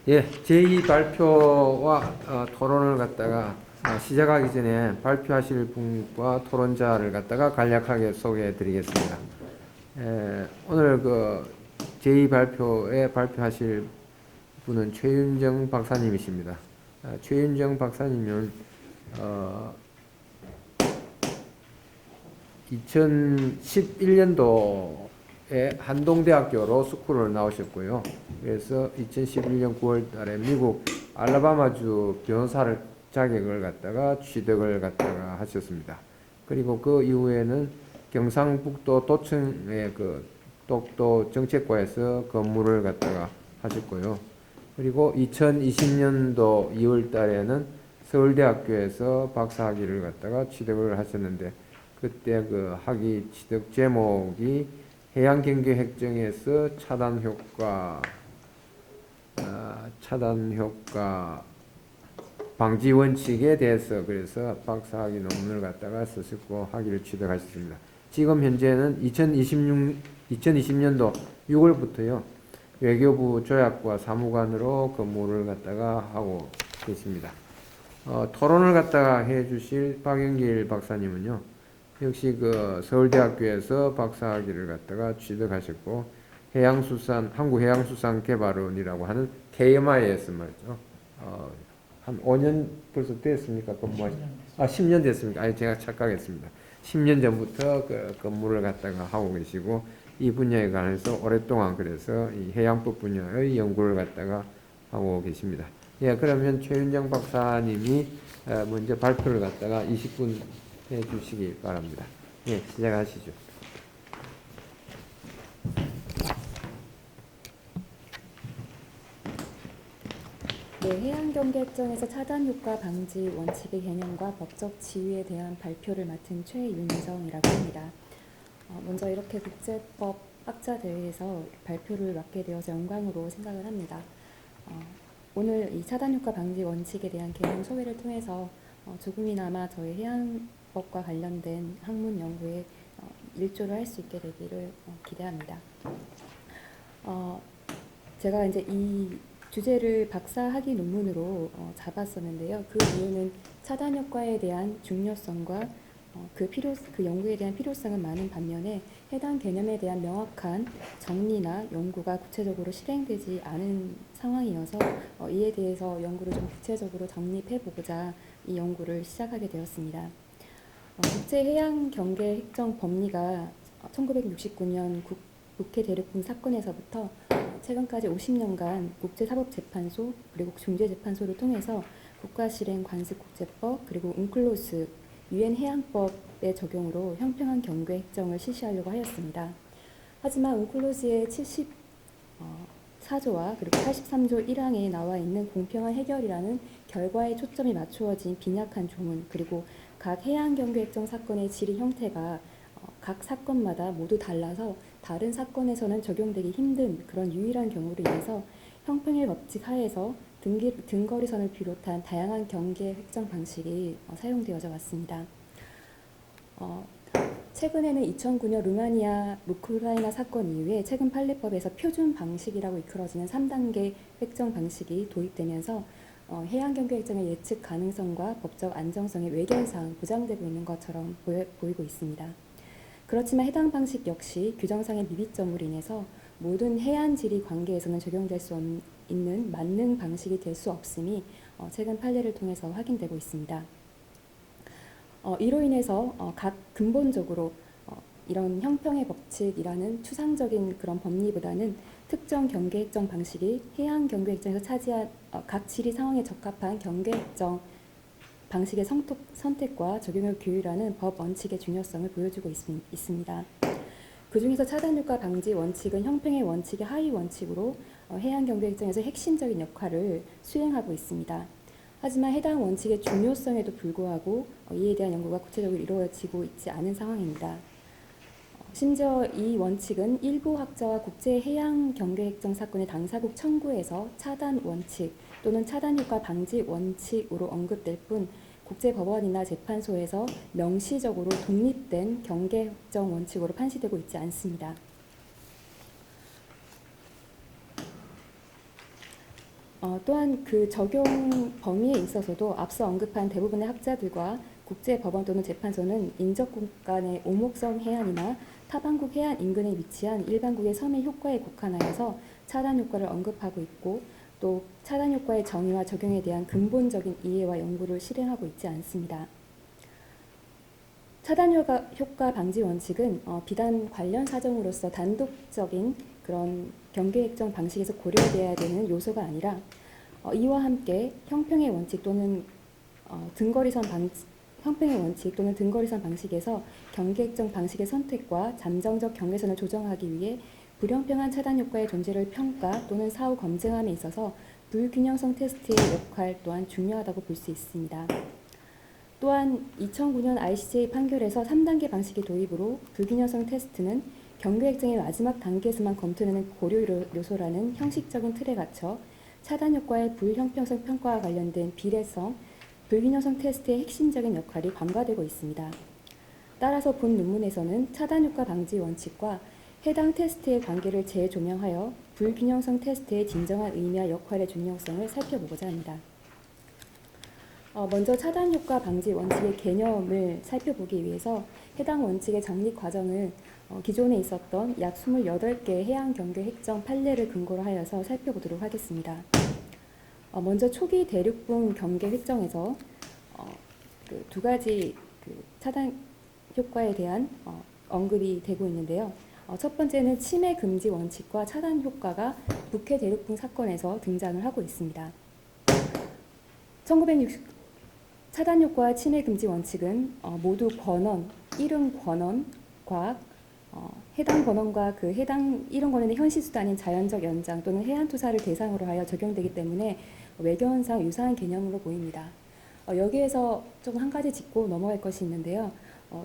예, 제2 발표와 토론을 갖다가 시작하기 전에 발표하실 분과 토론자를 갖다가 간략하게 소개해 드리겠습니다. 오늘 제2 발표에 발표하실 분은 최윤정 박사님이십니다. 최윤정 박사님은 2011년도에 한동대학교 로스쿨을 나오셨고요. 그래서 2011년 9월 달에 미국 알라바마주 변호사를 자격을 갖다가 취득을 갖다가 하셨습니다. 그리고 그 이후에는 경상북도 도청의 독도 정책과에서 근무를 갖다가 하셨고요. 그리고 2020년도 2월 달에는 서울대학교에서 박사학위를 갖다가 취득을 하셨는데, 그때 그 학위 취득 제목이 해양 경계 획정에서 차단 효과 방지 원칙에 대해서 그래서 박사학위 논문을 갖다가 쓰셨고 학위를 취득하셨습니다. 지금 현재는 2020년도 6월부터요 외교부 조약과 사무관으로 근무를 갖다가 하고 계십니다. 토론을 갖다가 해주실 박영길 박사님은요, 역시 서울대학교에서 박사학위를 갖다가 취득하셨고 한국해양수산개발원이라고 하는 KMIS 말이죠. 한 5년 벌써 됐습니까? 10년 됐습니까? 아니, 제가 착각했습니다. 10년 전부터 근무를 갖다가 하고 계시고, 이 분야에 관해서 오랫동안 그래서 이 해양법 분야의 연구를 갖다가 하고 계십니다. 예, 그러면 최윤정 박사님이 먼저 발표를 갖다가 20분 해 주시기 바랍니다. 예, 시작하시죠. 네, 해양경계획정에서 차단효과 방지 원칙의 개념과 법적 지위에 대한 발표를 맡은 최윤정이라고 합니다. 먼저 이렇게 국제법 학자대회에서 발표를 맡게 되어서 영광으로 생각을 합니다. 오늘 이 차단효과 방지 원칙에 대한 개념 소개를 통해서 조금이나마 저희 해양법과 관련된 학문 연구에 일조를 할 수 있게 되기를 기대합니다. 제가 이제 이 주제를 박사학위 논문으로 잡았었는데요. 그 이유는 차단 효과에 대한 중요성과 그 연구에 대한 필요성은 많은 반면에 해당 개념에 대한 명확한 정리나 연구가 구체적으로 실행되지 않은 상황이어서 이에 대해서 연구를 좀 구체적으로 정립해보고자 이 연구를 시작하게 되었습니다. 국제해양경계획정법리가 1969년 국회 대륙분 사건에서부터 최근까지 50년간 국제사법재판소 그리고 중재재판소를 통해서 국가실행관습국제법 그리고 운클로스 유엔 해양법의 적용으로 형평한 경계 획정을 실시하려고 하였습니다. 하지만 운클로스의 74조와 그리고 83조 1항에 나와 있는 공평한 해결이라는 결과에 초점이 맞추어진 빈약한 조문, 그리고 각 해양 경계 획정 사건의 질의 형태가 각 사건마다 모두 달라서 다른 사건에서는 적용되기 힘든 그런 유일한 경우로 인해서 형평의 법칙 하에서 등거리선을 비롯한 다양한 경계 획정 방식이 사용되어져 왔습니다. 최근에는 2009년 루마니아 우크라이나 사건 이후에 최근 판례법에서 표준 방식이라고 이끌어지는 3단계 획정 방식이 도입되면서 해양 경계 획정의 예측 가능성과 법적 안정성의 외견상 보장되고 있는 것처럼 보이고 있습니다. 그렇지만 해당 방식 역시 규정상의 미비점으로 인해서 모든 해안 지리 관계에서는 적용될 수 있는 만능 방식이 될 수 없음이 최근 판례를 통해서 확인되고 있습니다. 이로 인해서 근본적으로 이런 형평의 법칙이라는 추상적인 그런 법리보다는 특정 경계 획정 방식이 해양 경계 획정에서 차지한 각 지리 상황에 적합한 경계 획정 방식의 선택과 적용을 규율하는 법 원칙의 중요성을 보여주고 있습니다. 그 중에서 차단효과 방지 원칙은 형평의 원칙의 하위 원칙으로 해양 경계 획정에서 핵심적인 역할을 수행하고 있습니다. 하지만 해당 원칙의 중요성에도 불구하고 이에 대한 연구가 구체적으로 이루어지고 있지 않은 상황입니다. 심지어 이 원칙은 일부 학자와 국제해양경계획정 사건의 당사국 청구에서 차단 원칙 또는 차단효과 방지 원칙으로 언급될 뿐 국제법원이나 재판소에서 명시적으로 독립된 경계획정 원칙으로 판시되고 있지 않습니다. 또한 그 적용 범위에 있어서도 앞서 언급한 대부분의 학자들과 국제법원 또는 재판소는 인접국 간의 오목성 해안이나 타반국 해안 인근에 위치한 일반국의 섬의 효과에 국한하여서 차단 효과를 언급하고 있고, 또 차단 효과의 정의와 적용에 대한 근본적인 이해와 연구를 실행하고 있지 않습니다. 차단 효과 방지 원칙은 비단 관련 사정으로서 단독적인 그런 경계 획정 방식에서 고려되어야 되는 요소가 아니라 이와 함께 형평의 원칙 또는 등거리선 방식에서 경계 획정 방식의 선택과 잠정적 경계선을 조정하기 위해 불형평한 차단 효과의 존재를 평가 또는 사후 검증함에 있어서 불균형성 테스트의 역할 또한 중요하다고 볼 수 있습니다. 또한 2009년 ICJ 판결에서 3단계 방식의 도입으로 불균형성 테스트는 경계 획정의 마지막 단계에서만 검토되는 고려 요소라는 형식적인 틀에 갇혀 차단 효과의 불형평성 평가와 관련된 비례성, 불균형성 테스트의 핵심적인 역할이 간과되고 있습니다. 따라서 본 논문에서는 차단 효과 방지 원칙과 해당 테스트의 관계를 재조명하여 불균형성 테스트의 진정한 의미와 역할의 중요성을 살펴보고자 합니다. 먼저 차단 효과 방지 원칙의 개념을 살펴보기 위해서 해당 원칙의 정립 과정을 기존에 있었던 약 28개의 해양 경계 획정 판례를 근거로 하여서 살펴보도록 하겠습니다. 먼저 초기 대륙분 경계 획정에서 그 두 가지 차단 효과에 대한 언급이 되고 있는데요. 첫 번째는 침해 금지 원칙과 차단 효과가 북해 대륙분 사건에서 등장을 하고 있습니다. 1960 차단 효과와 침해 금지 원칙은 모두 권원, 이름 권원과 해당 권원과 그 해당 이름 권원의 현실수도 아닌 자연적 연장 또는 해안 투사를 대상으로 하여 적용되기 때문에 외견상 유사한 개념으로 보입니다. 여기에서 좀 한 가지 짚고 넘어갈 것이 있는데요.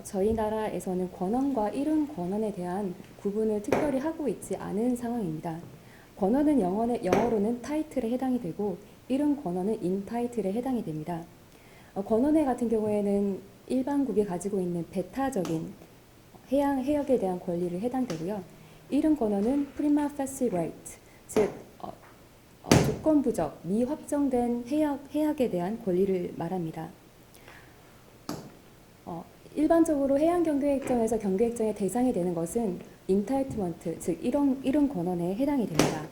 저희 나라에서는 권원과 이름 권원에 대한 구분을 특별히 하고 있지 않은 상황입니다. 권원은 영어로는 타이틀에 해당이 되고 이름 권원은 인타이틀에 해당이 됩니다. 권원회 같은 경우에는 일반국이 가지고 있는 배타적인 해역에 대한 권리를 해당되고요. 이름 권원은 prima facie right, 즉 조건부적 미확정된 해역에 대한 권리를 말합니다. 일반적으로 해양 경계획정에서 경계획정의 대상이 되는 것은 인타이트먼트, 즉 이름 권원에 해당이 됩니다.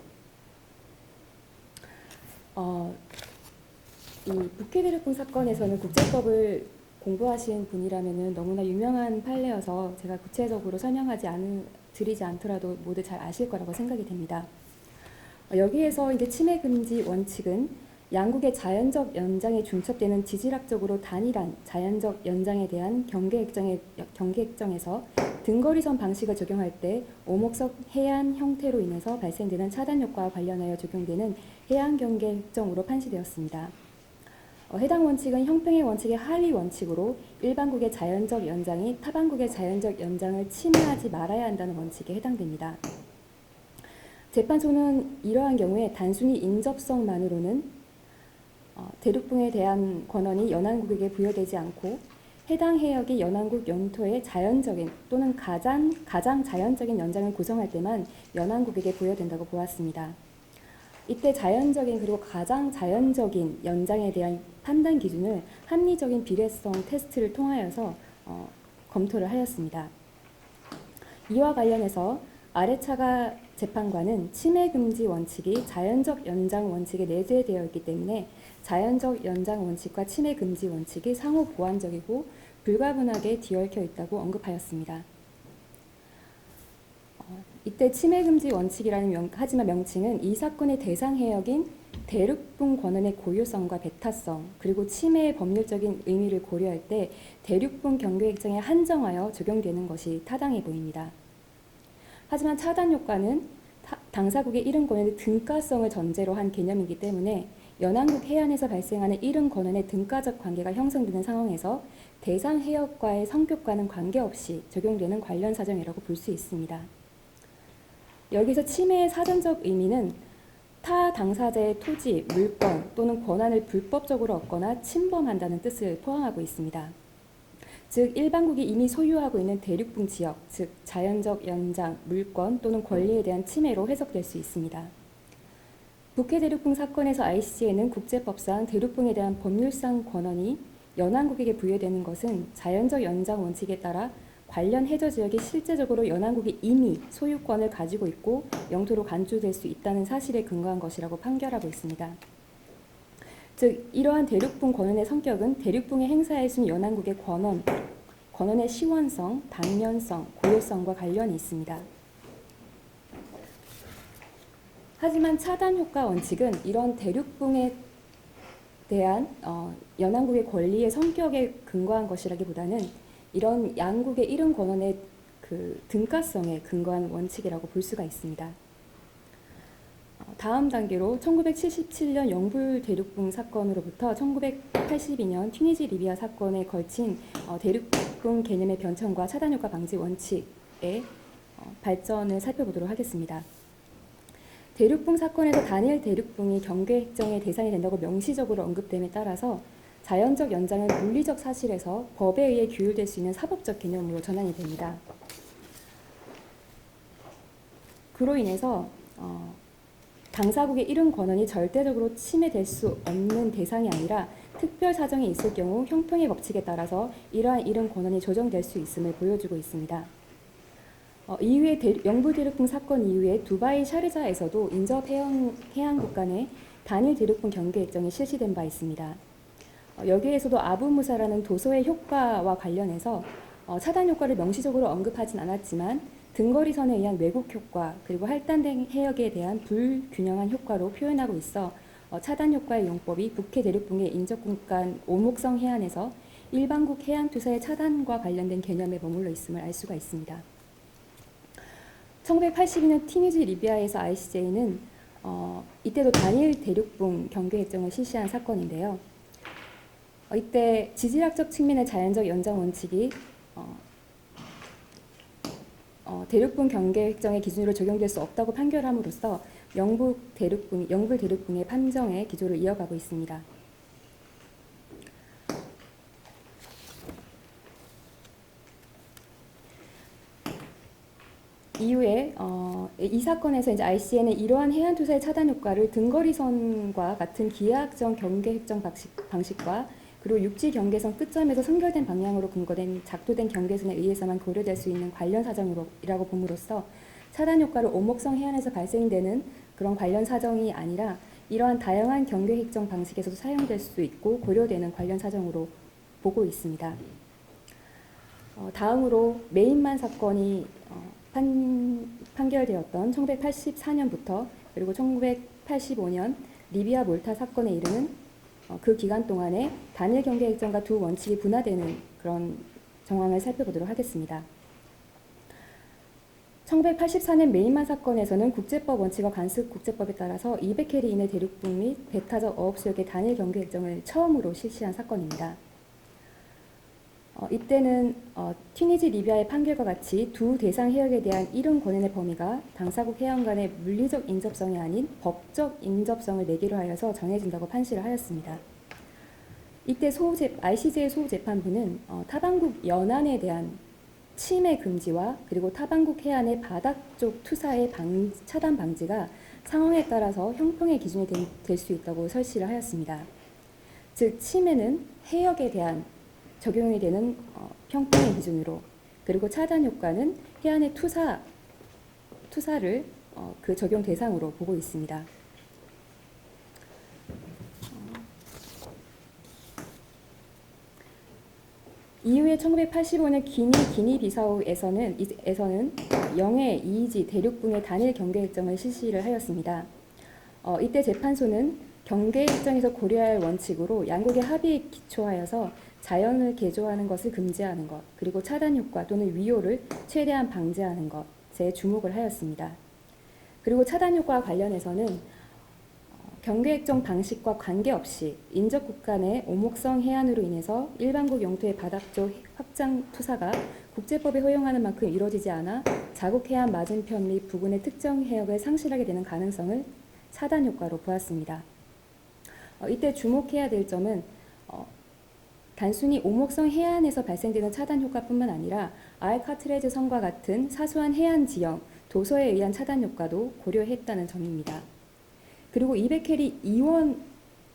이 북해대륙분 사건에서는 국제법을 공부하신 분이라면 너무나 유명한 판례여서 제가 구체적으로 드리지 않더라도 모두 잘 아실 거라고 생각이 됩니다. 여기에서 이제 침해 금지 원칙은 양국의 자연적 연장에 중첩되는 지질학적으로 단일한 자연적 연장에 대한 경계획정에서 등거리선 방식을 적용할 때 오목석 해안 형태로 인해서 발생되는 차단 효과와 관련하여 적용되는 해안 경계획정으로 판시되었습니다. 해당 원칙은 형평의 원칙의 하위 원칙으로 일반국의 자연적 연장이 타반국의 자연적 연장을 침해하지 말아야 한다는 원칙에 해당됩니다. 재판소는 이러한 경우에 단순히 인접성만으로는 대륙붕에 대한 권한이 연안국에게 부여되지 않고 해당 해역이 연안국 영토의 자연적인 또는 가장 자연적인 연장을 구성할 때만 연안국에게 부여된다고 보았습니다. 이때 자연적인 그리고 가장 자연적인 연장에 대한 판단 기준을 합리적인 비례성 테스트를 통하여서 검토를 하였습니다. 이와 관련해서 아래차가 재판관은 침해 금지 원칙이 자연적 연장 원칙에 내재되어 있기 때문에 자연적 연장 원칙과 침해 금지 원칙이 상호 보완적이고 불가분하게 뒤얽혀 있다고 언급하였습니다. 이때 침해 금지 원칙이라는 하지만 명칭은 이 사건의 대상 해역인 대륙분 권한의 고유성과 배타성 그리고 침해의 법률적인 의미를 고려할 때 대륙분 경계획정에 한정하여 적용되는 것이 타당해 보입니다. 하지만 차단 효과는 당사국의 이름 권한의 등가성을 전제로 한 개념이기 때문에 연안국 해안에서 발생하는 이름 권한의 등가적 관계가 형성되는 상황에서 대상 해역과의 성격과는 관계없이 적용되는 관련 사정이라고 볼 수 있습니다. 여기서 침해의 사전적 의미는 타 당사자의 토지, 물권 또는 권한을 불법적으로 얻거나 침범한다는 뜻을 포함하고 있습니다. 즉 일반국이 이미 소유하고 있는 대륙분 지역, 즉 자연적 연장, 물권 또는 권리에 대한 침해로 해석될 수 있습니다. 북해 대륙붕 사건에서 ICJ는 국제법상 대륙붕에 대한 법률상 권한이 연안국에게 부여되는 것은 자연적 연장 원칙에 따라 관련 해저 지역이 실제적으로 연안국이 이미 소유권을 가지고 있고 영토로 간주될 수 있다는 사실에 근거한 것이라고 판결하고 있습니다. 즉 이러한 대륙붕 권한의 성격은 대륙붕에 행사할 수 있는 연안국의 권한의 시원성, 당면성, 고효성과 관련이 있습니다. 하지만 차단 효과 원칙은 이런 대륙붕에 대한 연안국의 권리의 성격에 근거한 것이라기보다는 이런 양국의 이름 권한의 그 등가성에 근거한 원칙이라고 볼 수가 있습니다. 다음 단계로 1977년 영불 대륙붕 사건으로부터 1982년 튀니지 리비아 사건에 걸친 대륙붕 개념의 변천과 차단 효과 방지 원칙의 발전을 살펴보도록 하겠습니다. 대륙붕 사건에서 단일 대륙붕이 경계 핵정의 대상이 된다고 명시적으로 언급됨에 따라서 자연적 연장은 물리적 사실에서 법에 의해 규율될 수 있는 사법적 개념으로 전환이 됩니다. 그로 인해서 당사국의 이름 권한이 절대적으로 침해될 수 없는 대상이 아니라 특별 사정이 있을 경우 형평의 법칙에 따라서 이러한 이름 권한이 조정될 수 있음을 보여주고 있습니다. 이후에 영불 대륙붕 사건 이후에 두바이 샤르자에서도 인접 해양국 간의 단일 대륙붕 경계 핵정이 실시된 바 있습니다. 여기에서도 아부무사라는 도서의 효과와 관련해서 차단 효과를 명시적으로 언급하진 않았지만 등거리선에 의한 왜곡 효과 그리고 할단된 해역에 대한 불균형한 효과로 표현하고 있어 차단 효과의 용법이 북해 대륙붕의 인접국 간 오목성 해안에서 일반국 해안 투사의 차단과 관련된 개념에 머물러 있음을 알 수가 있습니다. 1982년 튀니지 리비아에서 ICJ는 이때도 단일 대륙붕 경계 핵정을 실시한 사건인데요. 이때 지질학적 측면의 자연적 연장 원칙이 대륙붕 경계 핵정의 기준으로 적용될 수 없다고 판결함으로써 영불 대륙붕의 판정의 기조를 이어가고 있습니다. 이후에 이 사건에서 이제 ICN은 이러한 해안 투사의 차단 효과를 등거리선과 같은 기하학적 경계 핵정 방식과 그리고 육지 경계선 끝점에서 선결된 방향으로 근거된 작도된 경계선에 의해서만 고려될 수 있는 관련 사정이라고 봄으로써 차단 효과를 오목성 해안에서 발생되는 그런 관련 사정이 아니라 이러한 다양한 경계 핵정 방식에서도 사용될 수 있고 고려되는 관련 사정으로 보고 있습니다. 다음으로 메인만 사건이 판결되었던 1984년부터 그리고 1985년 리비아 몰타 사건에 이르는 그 기간 동안에 단일 경계 핵정과 두 원칙이 분화되는 그런 정황을 살펴보도록 하겠습니다. 1984년 메인만 사건에서는 국제법 원칙과 관습국제법에 따라서 200해리 이내 대륙붕 및 배타적 어업수역의 단일 경계 핵정을 처음으로 실시한 사건입니다. 이때는 튀니지 리비아의 판결과 같이 두 대상 해역에 대한 이름 권한의 범위가 당사국 해양 간의 물리적 인접성이 아닌 법적 인접성을 내기로 하여서 정해진다고 판시를 하였습니다. 이때 ICJ 소재판부는 타방국 연안에 대한 침해 금지와 그리고 타방국 해안의 바닥 쪽 투사의 차단 방지가 상황에 따라서 형평의 기준이 될 수 있다고 설시를 하였습니다. 즉 침해는 해역에 대한 적용이 되는 형평의 기준으로 그리고 차단 효과는 해안의 투사를 그 적용 대상으로 보고 있습니다. 이후에 1985년 기니비사우에서는 영해 이이지 대륙붕의 단일 경계 핵정을 실시를 하였습니다. 이때 재판소는 경계 핵정에서 고려할 원칙으로 양국의 합의에 기초하여서 자연을 개조하는 것을 금지하는 것, 그리고 차단 효과 또는 위호를 최대한 방지하는 것에 주목을 하였습니다. 그리고 차단 효과와 관련해서는 경계 핵정 방식과 관계없이 인접국 간의 오목성 해안으로 인해서 일반국 영토의 바닥 쪽 확장 투사가 국제법에 허용하는 만큼 이루어지지 않아 자국 해안 맞은편 및 부근의 특정 해역을 상실하게 되는 가능성을 차단 효과로 보았습니다. 이때 주목해야 될 점은 단순히 오목성 해안에서 발생되는 차단 효과뿐만 아니라 알카트레즈 섬과 같은 사소한 해안 지형, 도서에 의한 차단 효과도 고려했다는 점입니다. 그리고 200캐리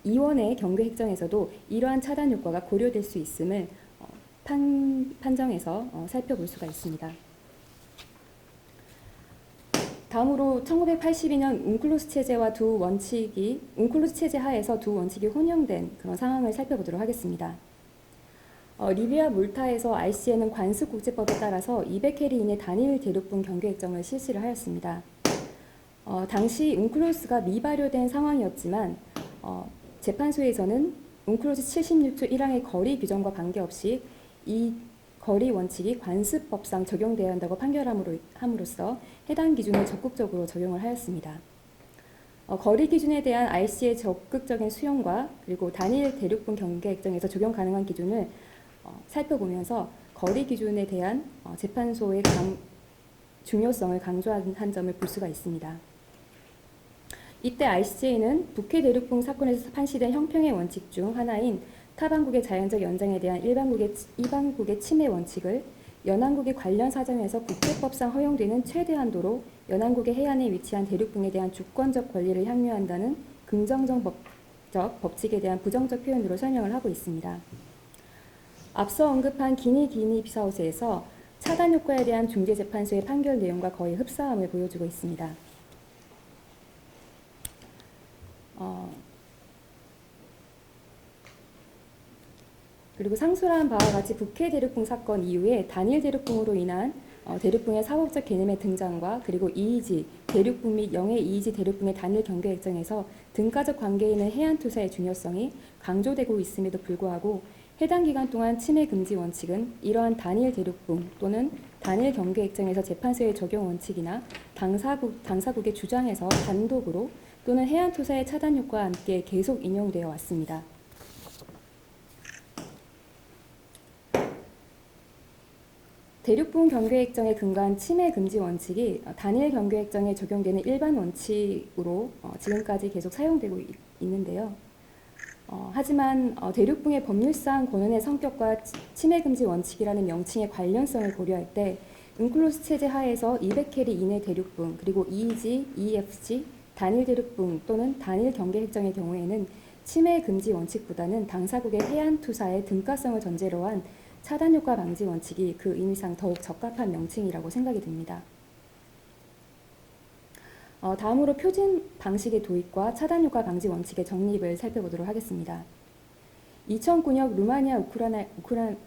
이원의 경계 획정에서도 이러한 차단 효과가 고려될 수 있음을 판정해서 살펴볼 수가 있습니다. 다음으로 1982년 웅클로스 체제 하에서 두 원칙이 혼용된 그런 상황을 살펴보도록 하겠습니다. 리비아 몰타에서 RCA는 관습국제법에 따라서 200캐리 이내 단일 대륙분 경계 획정을 실시를 하였습니다. 당시 웅클로스가 미발효된 상황이었지만 재판소에서는 웅클로스 76조 1항의 거리 규정과 관계없이 이 거리 원칙이 관습법상 적용되어야 한다고 판결함으로써 해당 기준을 적극적으로 적용을 하였습니다. 거리 기준에 대한 RC의 적극적인 수용과 그리고 단일 대륙분 경계 획정에서 적용 가능한 기준을 살펴보면서 거리 기준에 대한 재판소의 중요성을 강조한 점을 볼 수가 있습니다. 이때 RCJ는 북해 대륙분 사건에서 판시된 형평의 원칙 중 하나인 타반국의 자연적 연장에 대한 이반국의 침해 원칙을 연안국이 관련 사정에서 국제법상 허용되는 최대 한도로 연안국의 해안에 위치한 대륙붕에 대한 주권적 권리를 향유한다는 긍정적 법칙에 대한 부정적 표현으로 설명을 하고 있습니다. 앞서 언급한 기니 비사우스에서 차단 효과에 대한 중재재판소의 판결 내용과 거의 흡사함을 보여주고 있습니다. 그리고 상수한 바와 같이 북해 대륙붕 사건 이후에 단일 대륙붕으로 인한 대륙붕의 사법적 개념의 등장과 그리고 이의지, 대륙붕 및 영해 이의지 대륙붕의 단일 경계 획정에서 등가적 관계에 있는 해안 투사의 중요성이 강조되고 있음에도 불구하고 해당 기간 동안 침해 금지 원칙은 이러한 단일 대륙붕 또는 단일 경계 획정에서 재판소의 적용 원칙이나 당사국의 주장에서 단독으로 또는 해안 투사의 차단 효과와 함께 계속 인용되어 왔습니다. 대륙분 경계 획정에 근거한 침해 금지 원칙이 단일 경계 획정에 적용되는 일반 원칙으로 지금까지 계속 사용되고 있는데요. 하지만 대륙붕의 법률상 권한의 성격과 침해 금지 원칙이라는 명칭의 관련성을 고려할 때 웅클로스 체제 하에서 200캐리 이내 대륙붕 그리고 EEG, EFG, 단일 대륙붕 또는 단일 경계 획정의 경우에는 침해 금지 원칙보다는 당사국의 해안 투사의 등가성을 전제로 한 차단 효과 방지 원칙이 그 의미상 더욱 적합한 명칭이라고 생각이 듭니다. 다음으로 표준 방식의 도입과 차단 효과 방지 원칙의 정립을 살펴보도록 하겠습니다. 2009년 루마니아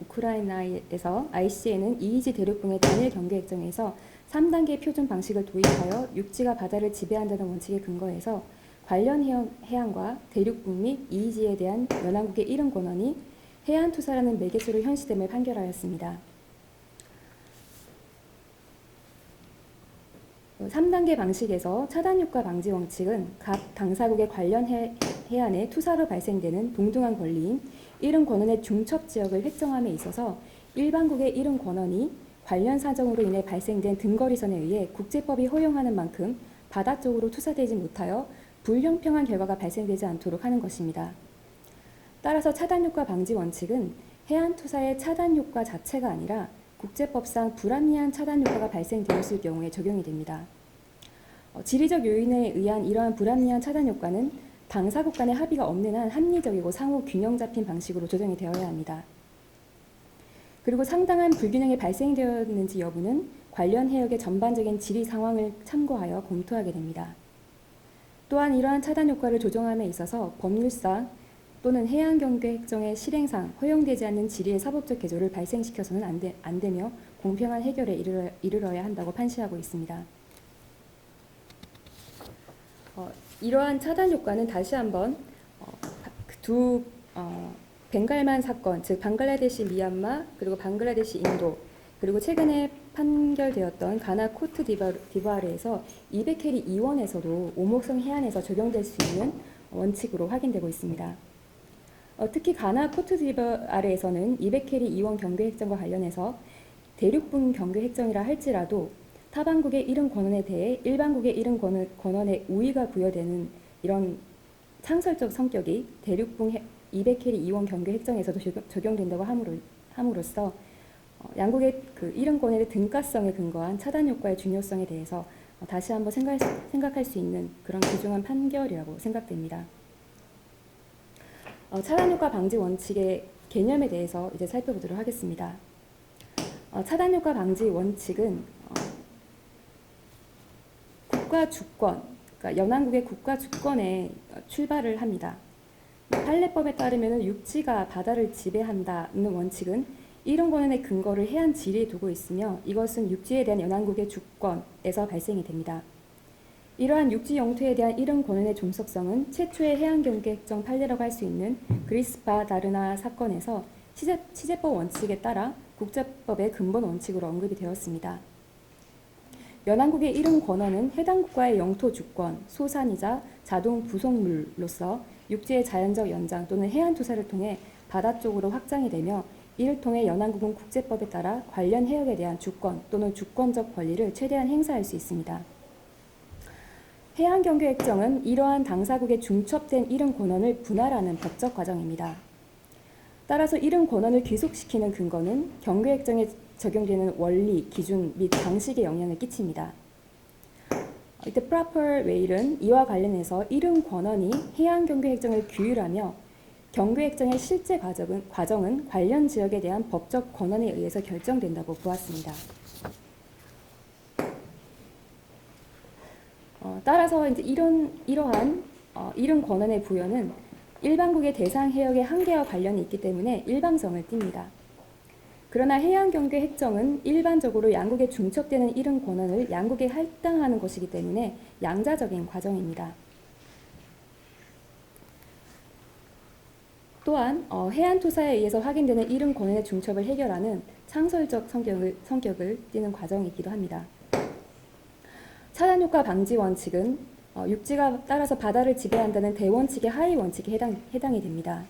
우크라이나에서 ICA는 EEG 대륙붕의 단일 경계 획정에서 3단계 표준 방식을 도입하여 육지가 바다를 지배한다는 원칙에 근거해서 관련 해안과 대륙붕 및 EEG에 대한 연안국의 이름 권한이 해안 투사라는 매개체로 현시됨을 판결하였습니다. 3단계 방식에서 차단 효과 방지 원칙은 각 당사국의 관련 해안에 투사로 발생되는 동등한 권리인 이름 권한의 중첩 지역을 획정함에 있어서 일반국의 이름 권한이 관련 사정으로 인해 발생된 등거리선에 의해 국제법이 허용하는 만큼 바다 쪽으로 투사되지 못하여 불형평한 결과가 발생되지 않도록 하는 것입니다. 따라서 차단 효과 방지 원칙은 해안 투사의 차단 효과 자체가 아니라 국제법상 불합리한 차단 효과가 발생되었을 경우에 적용이 됩니다. 지리적 요인에 의한 이러한 불합리한 차단 효과는 당사국 간의 합의가 없는 한 합리적이고 상호 균형 잡힌 방식으로 조정이 되어야 합니다. 그리고 상당한 불균형이 발생되었는지 여부는 관련 해역의 전반적인 지리 상황을 참고하여 검토하게 됩니다. 또한 이러한 차단 효과를 조정함에 있어서 법률상 또는 해안 경계 획정의 실행상 허용되지 않는 지리의 사법적 개조를 발생시켜서는 안 되며 공평한 해결에 이르러야 한다고 판시하고 있습니다. 이러한 차단 효과는 다시 한번 벵갈만 사건, 즉 방글라데시 미얀마 그리고 방글라데시 인도 그리고 최근에 판결되었던 가나 코트 디부아르에서 200캐리 이원에서도 오목성 해안에서 적용될 수 있는 원칙으로 확인되고 있습니다. 특히 가나 코트 디부아르에서는 200캐리 이원 경계 획정과 관련해서 대륙분 경계 획정이라 할지라도 타반국의 이름 권한에 대해 일반국의 이름 권한에 우위가 부여되는 이런 상설적 성격이 대륙분 200캐리 이원 경계 획정에서도 적용된다고 함으로써 양국의 그 이름 권한의 등가성에 근거한 차단 효과의 중요성에 대해서 다시 한번 생각할 수 있는 그런 귀중한 판결이라고 생각됩니다. 차단효과 방지 원칙의 개념에 대해서 이제 살펴보도록 하겠습니다. 차단효과 방지 원칙은 국가 주권, 그러니까 연안국의 국가 주권에 출발을 합니다. 판례법에 따르면 육지가 바다를 지배한다는 원칙은 이런 권한의 근거를 해안 지리에 두고 있으며 이것은 육지에 대한 연안국의 주권에서 발생이 됩니다. 이러한 육지 영토에 대한 이런 권한의 존속성은 최초의 해양경계획정 판례라고 할 수 있는 그리스파 다르나 사건에서 시제법 원칙에 따라 국제법의 근본 원칙으로 언급이 되었습니다. 연안국의 이런 권한은 해당 국가의 영토 주권, 소산이자 자동 부속물로서 육지의 자연적 연장 또는 해안 투사를 통해 바다 쪽으로 확장이 되며 이를 통해 연안국은 국제법에 따라 관련 해역에 대한 주권 또는 주권적 권리를 최대한 행사할 수 있습니다. 해양경계획정은 이러한 당사국에 중첩된 이런 권한을 분할하는 법적 과정입니다. 따라서 이런 권한을 귀속시키는 근거는 경계획정에 적용되는 원리, 기준 및 방식에 영향을 끼칩니다. 이때 proper way는 이와 관련해서 이런 권한이 해양경계획정을 규율하며 경계획정의 실제 과정은 관련 지역에 대한 법적 권한에 의해서 결정된다고 보았습니다. 따라서 이제 이런 권한의 부여는 일반국의 대상 해역의 한계와 관련이 있기 때문에 일방성을 띱니다. 그러나 해양경계획정은 일반적으로 양국에 중첩되는 이런 권한을 양국에 할당하는 것이기 때문에 양자적인 과정입니다. 또한 해안투사에 의해서 확인되는 이런 권한의 중첩을 해결하는 창설적 성격을 띠는 과정이기도 합니다. 차단효과 방지 원칙은 육지가 따라서 바다를 지배한다는 대원칙의 하위 원칙에 해당이 됩니다.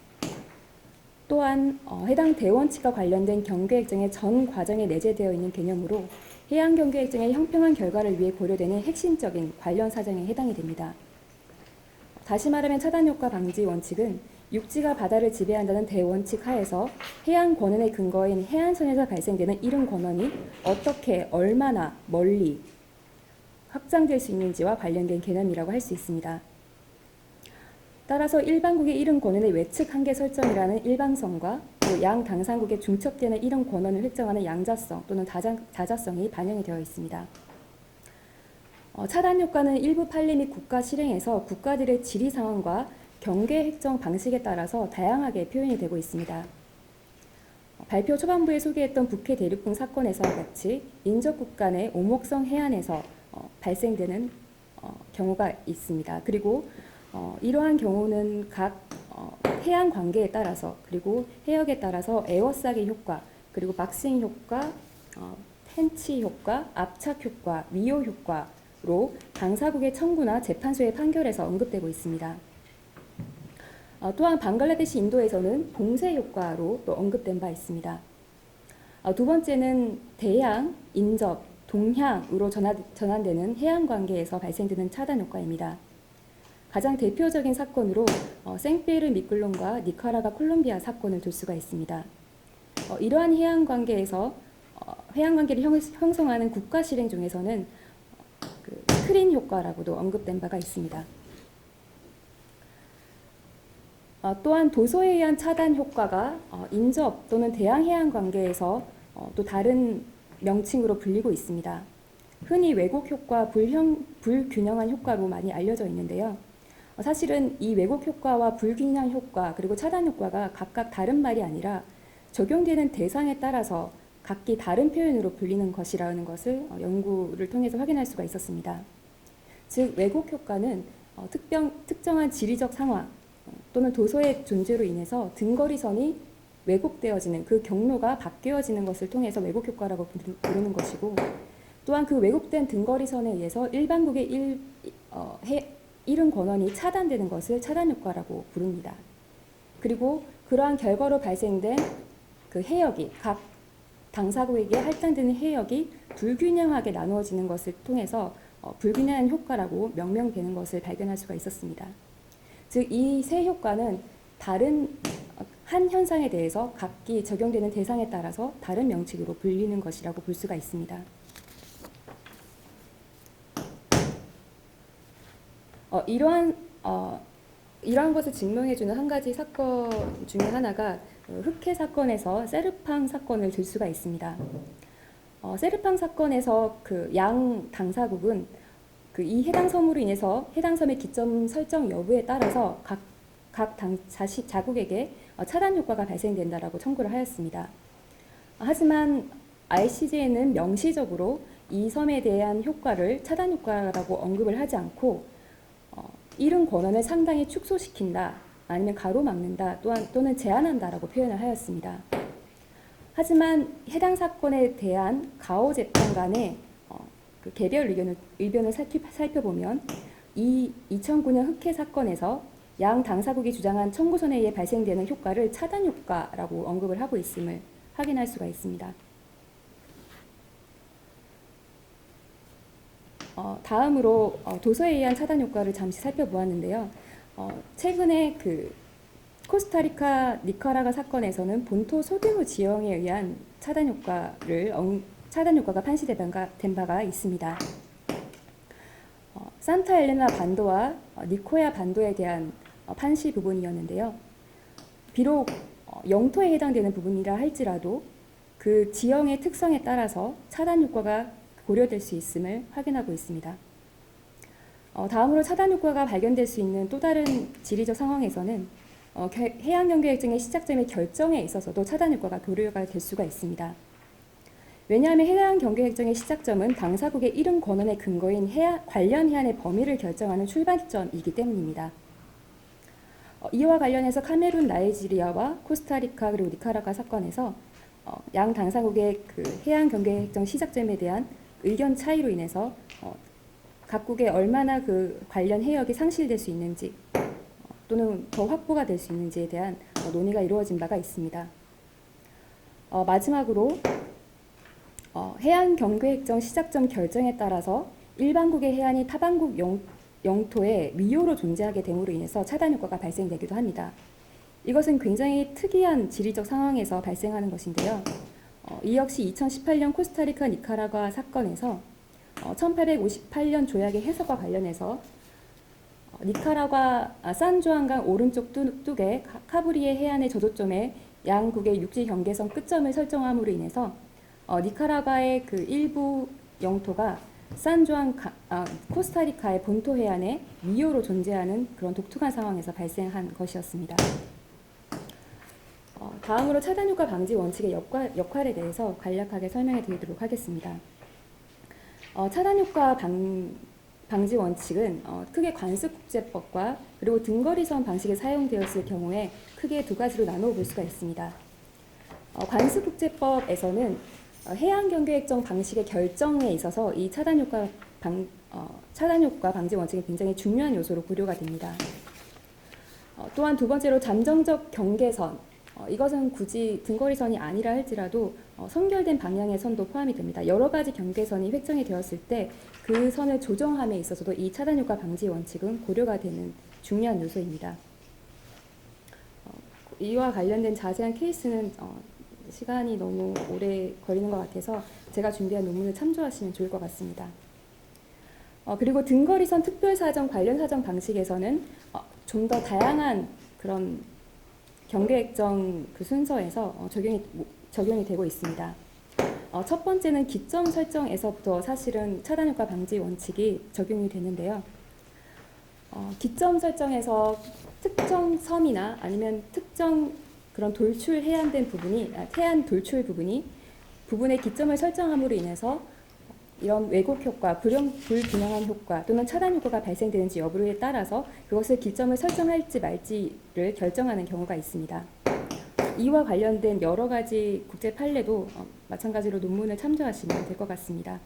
또한 해당 대원칙과 관련된 경계획정의 전 과정에 내재되어 있는 개념으로 해양경계획정의 형평한 결과를 위해 고려되는 핵심적인 관련 사정에 해당이 됩니다. 다시 말하면 차단효과 방지 원칙은 육지가 바다를 지배한다는 대원칙 하에서 해양 권한의 근거인 해안선에서 발생되는 이런 권한이 어떻게 얼마나 멀리 확장될 수 있는지와 관련된 개념이라고 할 수 있습니다. 따라서 일반국의 이런 권한의 외측 한계 설정이라는 일방성과 또 양 당사국에 중첩되는 이런 권한을 획정하는 양자성 또는 다자성이 반영이 되어 있습니다. 차단 효과는 일부 판례 및 국가 실행에서 국가들의 지리 상황과 경계 획정 방식에 따라서 다양하게 표현이 되고 있습니다. 발표 초반부에 소개했던 북해 대륙붕 사건에서와 같이 인접국 간의 오목성 해안에서 발생되는 경우가 있습니다. 그리고 이러한 경우는 각 해안 관계에 따라서 그리고 해역에 따라서 에워싸기 효과 그리고 박싱 효과, 텐치 효과, 압착 효과, 위호 효과로 당사국의 청구나 재판소의 판결에서 언급되고 있습니다. 또한 방글라데시 인도에서는 봉쇄 효과로 또 언급된 바 있습니다. 두 번째는 대양, 인접, 동향으로 전환되는 해양 관계에서 발생되는 차단 효과입니다. 가장 대표적인 사건으로 생피에르 미끌론과 니카라과 콜롬비아 사건을 들 수가 있습니다. 이러한 해양 관계에서 해양 관계를 형성하는 국가 실행 중에서는 스크린 효과라고도 언급된 바가 있습니다. 또한 도소에 의한 차단 효과가 인접 또는 대양 해양 관계에서 또 다른 명칭으로 불리고 있습니다. 흔히 왜곡 효과, 불균형한 효과로 많이 알려져 있는데요. 사실은 이 왜곡 효과와 불균형 효과 그리고 차단 효과가 각각 다른 말이 아니라 적용되는 대상에 따라서 각기 다른 표현으로 불리는 것이라는 것을 연구를 통해서 확인할 수가 있었습니다. 즉 왜곡 효과는 특정한 지리적 상황 또는 도소의 존재로 인해서 등거리선이 왜곡되어지는 그 경로가 바뀌어지는 것을 통해서 왜곡 효과라고 부르는 것이고 또한 그 왜곡된 등거리선에 의해서 일반국의 이른 권한이 차단되는 것을 차단 효과라고 부릅니다. 그리고 그러한 결과로 발생된 그 해역이 각 당사국에게 할당되는 해역이 불균형하게 나누어지는 것을 통해서 불균형한 효과라고 명명되는 것을 발견할 수가 있었습니다. 즉, 이 세 효과는 다른 한 현상에 대해서 각기 적용되는 대상에 따라서 다른 명칭으로 불리는 것이라고 볼 수가 있습니다. 이러한 것을 증명해주는 한 가지 사건 중에 하나가 흑해 사건에서 세르팡 사건을 들 수가 있습니다. 세르팡 사건에서 그 양 당사국은 이 해당 섬으로 인해서 해당 섬의 기점 설정 여부에 따라서 각 자국에게 차단 효과가 발생된다라고 청구를 하였습니다. 하지만 ICJ는 명시적으로 이 섬에 대한 효과를 차단 효과라고 언급을 하지 않고 이른 권한을 상당히 축소시킨다, 아니면 가로막는다, 또는 제한한다라고 표현을 하였습니다. 하지만 해당 사건에 대한 가오 재판관의 그 개별 의견을 살펴보면 이 2009년 흑해 사건에서 양 당사국이 주장한 청구선에 의해 발생되는 효과를 차단 효과라고 언급을 하고 있음을 확인할 수가 있습니다. 다음으로 도서에 의한 차단 효과를 잠시 살펴보았는데요. 최근에 그 코스타리카 니카라과 사건에서는 본토 소규모 지형에 의한 차단 효과가 판시된 바가 있습니다. 산타 엘레나 반도와 니코야 반도에 대한 판시 부분이었는데요. 비록 영토에 해당되는 부분이라 할지라도 그 지형의 특성에 따라서 차단 효과가 고려될 수 있음을 확인하고 있습니다. 다음으로 차단 효과가 발견될 수 있는 또 다른 지리적 상황에서는 해양경계획정의 시작점의 결정에 있어서도 차단 효과가 고려가 될 수가 있습니다. 왜냐하면 해양경계획정의 시작점은 당사국의 이른 권한의 근거인 관련 해안의 범위를 결정하는 출발점이기 때문입니다. 이와 관련해서 카메룬, 나이지리아와 코스타리카 그리고 니카라과 사건에서 양 당사국의 그 해양경계획정 시작점에 대한 의견 차이로 인해서 각국에 얼마나 그 관련 해역이 상실될 수 있는지 또는 더 확보가 될 수 있는지에 대한 논의가 이루어진 바가 있습니다. 마지막으로 해양경계획정 시작점 결정에 따라서 일반국의 해안이 타반국 영토의 미요로 존재하게 됨으로 인해서 차단 효과가 발생되기도 합니다. 이것은 굉장히 특이한 지리적 상황에서 발생하는 것인데요. 이 역시 2018년 코스타리카 니카라과 사건에서 1858년 조약의 해석과 관련해서 니카라과 산주안강 오른쪽 뚝에 카브리의 해안의 저조점에 양국의 육지 경계선 끝점을 설정함으로 인해서 니카라과의 그 일부 영토가 코스타리카의 본토 해안에 미요로 존재하는 그런 독특한 상황에서 발생한 것이었습니다. 다음으로 차단효과 방지 원칙의 역할에 대해서 간략하게 설명해 드리도록 하겠습니다. 차단효과 방지 원칙은 크게 관습국제법과 그리고 등거리선 방식이 사용되었을 경우에 크게 두 가지로 나누어 볼 수가 있습니다. 관습국제법에서는 해양경계획정 방식의 결정에 있어서 이 차단효과 방지 원칙이 굉장히 중요한 요소로 고려가 됩니다. 또한 두 번째로 잠정적 경계선, 이것은 굳이 등거리선이 아니라 할지라도 선결된 방향의 선도 포함이 됩니다. 여러 가지 경계선이 획정이 되었을 때 그 선을 조정함에 있어서도 이 차단효과 방지 원칙은 고려가 되는 중요한 요소입니다. 이와 관련된 자세한 케이스는 시간이 너무 오래 걸리는 것 같아서 제가 준비한 논문을 참조하시면 좋을 것 같습니다. 그리고 등거리선 특별사정 관련 사정 방식에서는 좀 더 다양한 그런 경계획정 그 순서에서 적용이 되고 있습니다. 첫 번째는 기점 설정에서부터 사실은 차단효과 방지 원칙이 적용이 되는데요. 기점 설정에서 특정 섬이나 아니면 특정 그런 해안 돌출 부분의 기점을 설정함으로 인해서 이런 왜곡 효과, 불균형한 효과 또는 차단 효과가 발생되는지 여부에 따라서 그것을 기점을 설정할지 말지를 결정하는 경우가 있습니다. 이와 관련된 여러 가지 국제 판례도 마찬가지로 논문을 참조하시면 될 것 같습니다.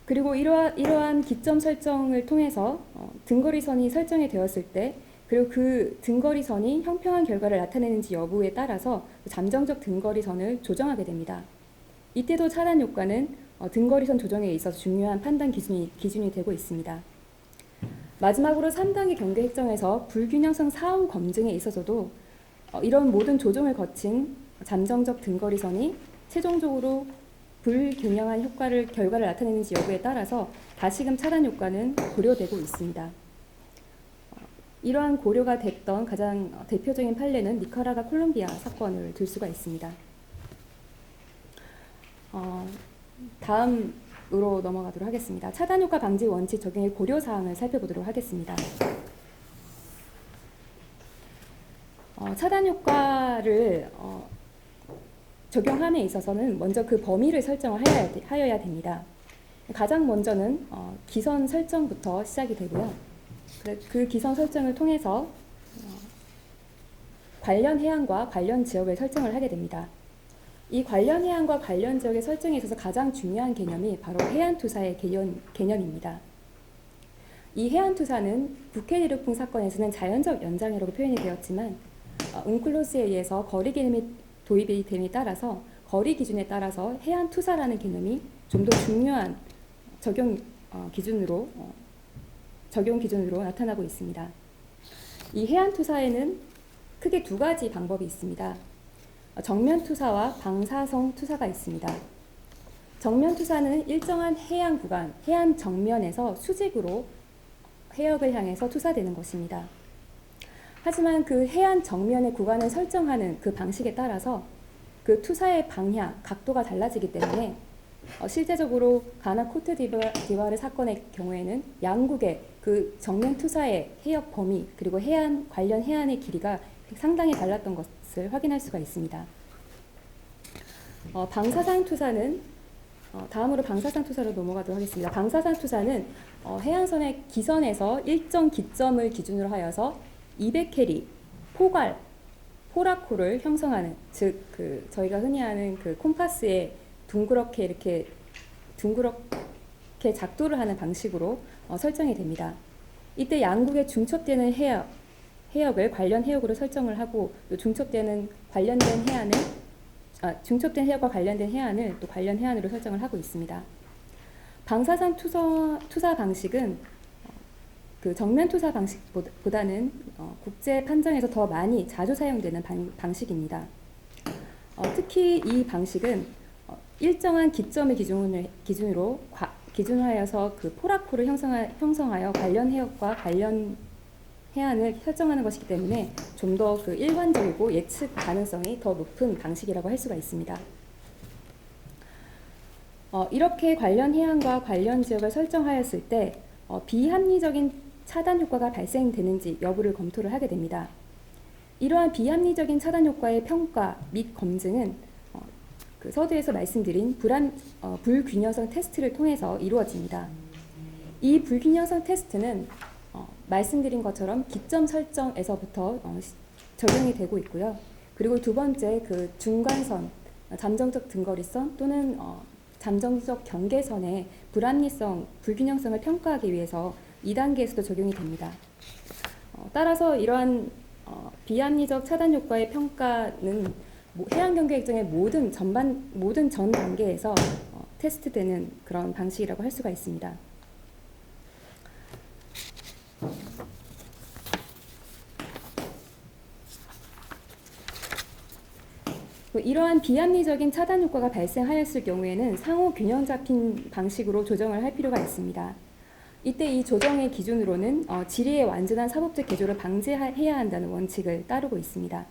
그리고 이러한 기점 설정을 통해서 등거리선이 설정이 되었을 때 그리고 그 등거리선이 형평한 결과를 나타내는지 여부에 따라서 잠정적 등거리선을 조정하게 됩니다. 이때도 차단 효과는 등거리선 조정에 있어서 중요한 판단 기준이 되고 있습니다. 마지막으로 3단계 경계획정에서 불균형성 사후 검증에 있어서도 이런 모든 조정을 거친 잠정적 등거리선이 최종적으로 불균형한 결과를 나타내는지 여부에 따라서 다시금 차단 효과는 고려되고 있습니다. 이러한 고려가 됐던 가장 대표적인 판례는 니카라과 콜롬비아 사건을 들 수가 있습니다. 다음으로 넘어가도록 하겠습니다. 차단 효과 방지 원칙 적용의 고려 사항을 살펴보도록 하겠습니다. 차단 효과를 적용함에 있어서는 먼저 그 범위를 설정을 하여야 됩니다. 가장 먼저는 기선 설정부터 시작이 되고요. 그 기선 설정을 통해서 관련 해안과 관련 지역을 설정을 하게 됩니다. 이 관련 해안과 관련 지역의 설정에 있어서 가장 중요한 개념이 바로 해안투사의 개념입니다. 이 해안투사는 북해 대륙붕 사건에서는 자연적 연장이라고 표현이 되었지만 웅클로스에 의해서 거리 개념이 도입이 됨에 따라서 거리 기준에 따라서 해안투사라는 개념이 좀 더 중요한 적용 기준으로 나타나고 있습니다. 이 해안투사에는 크게 두 가지 방법이 있습니다. 정면투사와 방사성 투사가 있습니다. 정면투사는 일정한 해안 구간, 해안 정면에서 수직으로 해역을 향해서 투사되는 것입니다. 하지만 그 해안 정면의 구간을 설정하는 그 방식에 따라서 그 투사의 방향, 각도가 달라지기 때문에 실제적으로 가나 코트디부아르 사건의 경우에는 양국의 그 정면 투사의 해역 범위 그리고 관련 해안의 길이가 상당히 달랐던 것을 확인할 수가 있습니다. 방사상 투사는 다음으로 방사상 투사로 넘어가도록 하겠습니다. 방사상 투사는 해안선의 기선에서 일정 기점을 기준으로 하여서 200캐리 포라코를 형성하는, 즉 저희가 흔히 아는 그 콤파스에 둥그렇게 작도를 하는 방식으로 설정이 됩니다. 이때 양국의 중첩되는 해역을 관련 해역으로 설정을 하고 또 중첩된 해역과 관련된 해안을 또 관련 해안으로 설정을 하고 있습니다. 방사선 투사 방식은 그 정면 투사 방식보다는 국제 판정에서 더 많이 자주 사용되는 방식입니다. 특히 이 방식은 일정한 기점을 기준으로 하여서 그 포라코를 형성하여 관련 해역과 관련 해안을 설정하는 것이기 때문에 좀 더 그 일관적이고 예측 가능성이 더 높은 방식이라고 할 수가 있습니다. 이렇게 관련 해안과 관련 지역을 설정하였을 때 비합리적인 차단 효과가 발생되는지 여부를 검토를 하게 됩니다. 이러한 비합리적인 차단 효과의 평가 및 검증은 그 서두에서 말씀드린 불균형성 테스트를 통해서 이루어집니다. 이 불균형성 테스트는 말씀드린 것처럼 기점 설정에서부터 적용이 되고 있고요. 그리고 두 번째 그 중간선, 잠정적 등거리선 또는 잠정적 경계선의 불균형성을 평가하기 위해서 2단계에서도 적용이 됩니다. 따라서 이러한 비합리적 차단 효과의 평가는 해양경계획정의 모든 전 단계에서 테스트되는 그런 방식이라고 할 수가 있습니다. 이러한 비합리적인 차단 효과가 발생하였을 경우에는 상호 균형 잡힌 방식으로 조정을 할 필요가 있습니다. 이때 이 조정의 기준으로는 지리의 완전한 사법적 개조를 방지해야 한다는 원칙을 따르고 있습니다.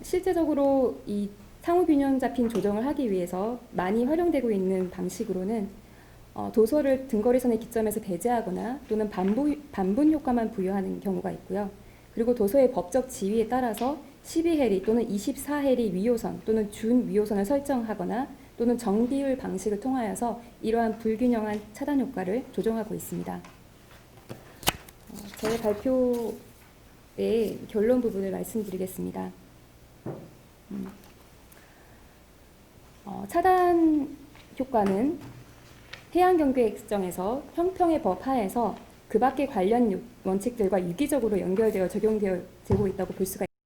실제적으로 이 상호 균형 잡힌 조정을 하기 위해서 많이 활용되고 있는 방식으로는 도서를 등거리선의 기점에서 배제하거나 또는 반분 효과만 부여하는 경우가 있고요. 그리고 도서의 법적 지위에 따라서 12해리 또는 24해리 위호선 또는 준위호선을 설정하거나 또는 정비율 방식을 통하여서 이러한 불균형한 차단 효과를 조정하고 있습니다. 저의 발표의 결론 부분을 말씀드리겠습니다. 차단 효과는 해양경계획정에서 형평의 법 하에서 그 밖의 관련 원칙들과 유기적으로 연결되어 적용되고 있다고 볼 수가